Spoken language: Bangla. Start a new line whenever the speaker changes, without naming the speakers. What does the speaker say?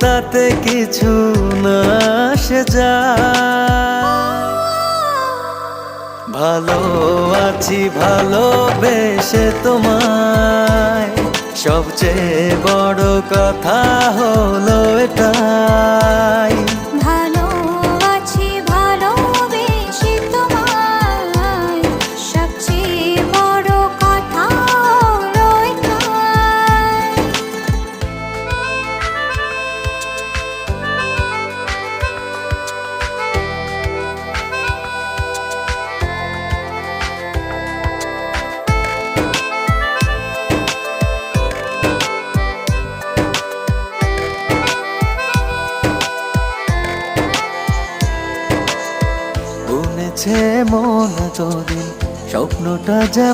তাতে কিছু না আসে যায়। ভালো আছি ভালোবেসে তোমায়, সবচেয়ে বড় কথা হলো এটাই।
ভালো আছি ভালোবেসে তোমায়, সবচেয়ে বড় কথা হলো এটাই।
বুনেছে মন তোদিন স্বপ্নটা যা